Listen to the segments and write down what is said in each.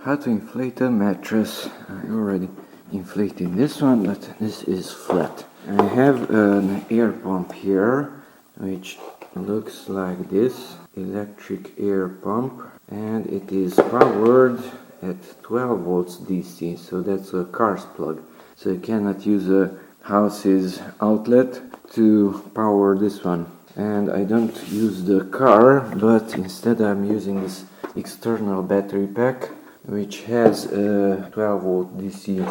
How to inflate a mattress. I already inflated this one, but this is flat. I have an air pump here, which looks like this. Electric air pump, and it is powered at 12 volts DC, so that's a car's plug. So you cannot use a house's outlet to power this one. And I don't use the car, but instead I'm using this external battery pack, which has a 12 volt DC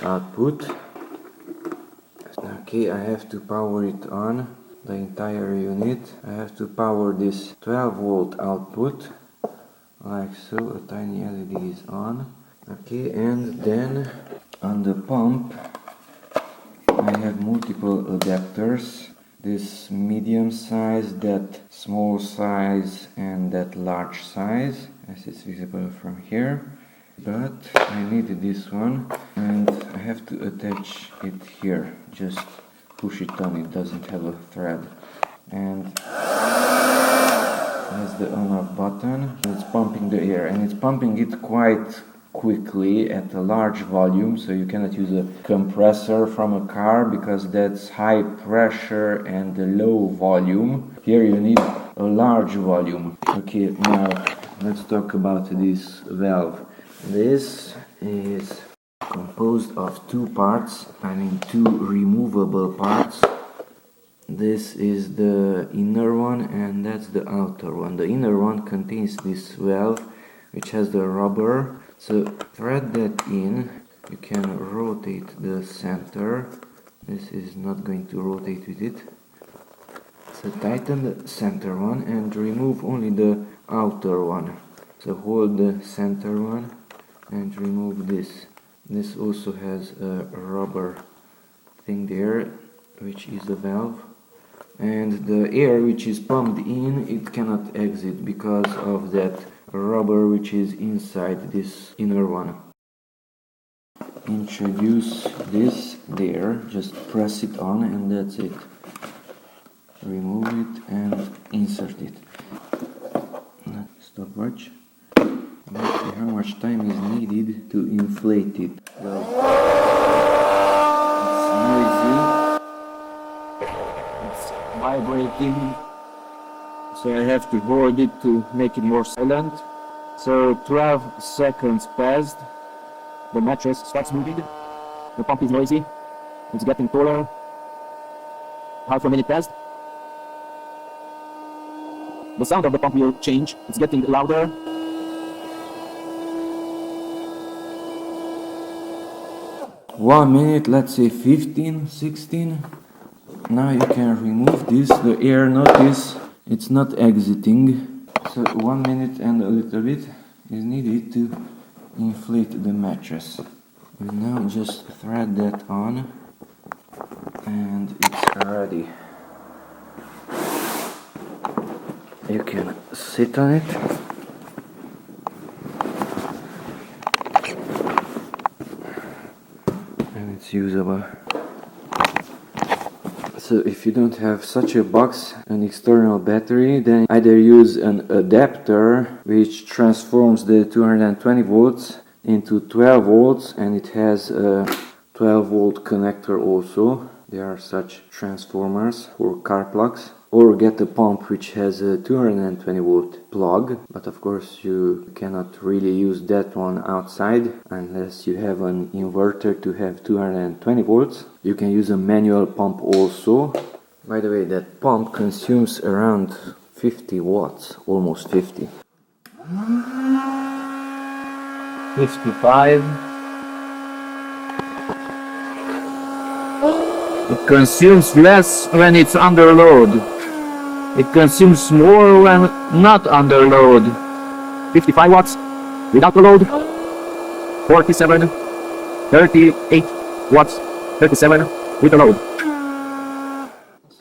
output. Okay, I have to power it on, the entire unit. I have to power this 12 volt output, like so. A tiny LED is on. Okay, and then on the pump I have multiple adapters. This medium size, that small size, and that large size, as it's visible from here. But I need this one, and I have to attach it here. Just push it on, it doesn't have a thread. And that's the on-off button. It's pumping the air, and it's pumping it quite quickly at a large volume, so you cannot use a compressor from a car because that's high pressure and low volume. Here you need a large volume. Okay, now let's talk about this valve. This is composed of two parts, two removable parts. This is the inner one and that's the outer one. The inner one contains this valve which has the rubber. So thread that in. You can rotate the center. This is not going to rotate with it. So tighten the center one and remove only the outer one. So hold the center one and remove this. This also has a rubber thing there, which is the valve. And the air which is pumped in, it cannot exit because of that rubber which is inside this inner one. Introduce this there, just press it on and that's it. Remove it and insert it. Stopwatch. Let's see how much time is needed to inflate it. Well, it's noisy. It's vibrating. So I have to hold it to make it more silent. So 12 seconds passed. The mattress starts moving. The pump is noisy. It's getting taller. Half a minute passed. The sound of the pump will change. It's getting louder. One minute, let's say 15, 16. Now you can remove this. The air, notice, it's not exiting. So 1 minute and a little bit is needed to inflate the mattress. We now just thread that on and it's ready. You can sit on it. And it's usable. So if you don't have such a box, an external battery, then either use an adapter which transforms the 220 volts into 12 volts and it has a 12 volt connector also. There are such transformers for car plugs. Or get a pump which has a 220 volt plug, but of course you cannot really use that one outside unless you have an inverter to have 220 volts. You can use a manual pump also. By the way, that pump consumes around 50 watts, almost 50. 55. It consumes less when it's under load. It consumes more when not under load. 55 watts without the load. 47, 38 watts, 37 with the load.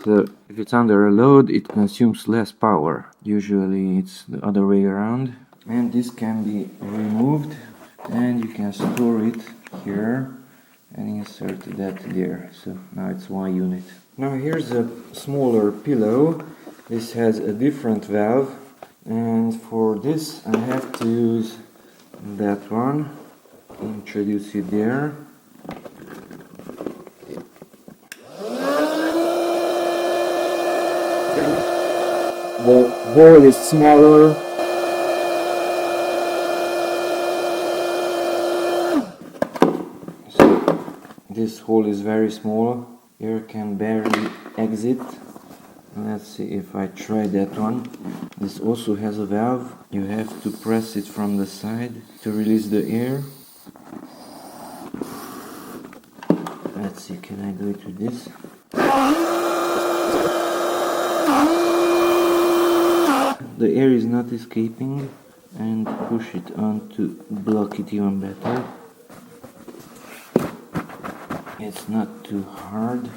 So if it's under a load, it consumes less power. Usually it's the other way around. And this can be removed and you can store it here and insert that there. So now it's one unit. Now here's a smaller pillow. This has a different valve, and for this I have to use that one, introduce it there. The hole is smaller. So this hole is very small. Air can barely exit. Let's see if I try that one. This also has a valve. You have to press it from the side to release the air. Let's see, can I do it with this? The air is not escaping, and push it on to block it even better. It's not too hard.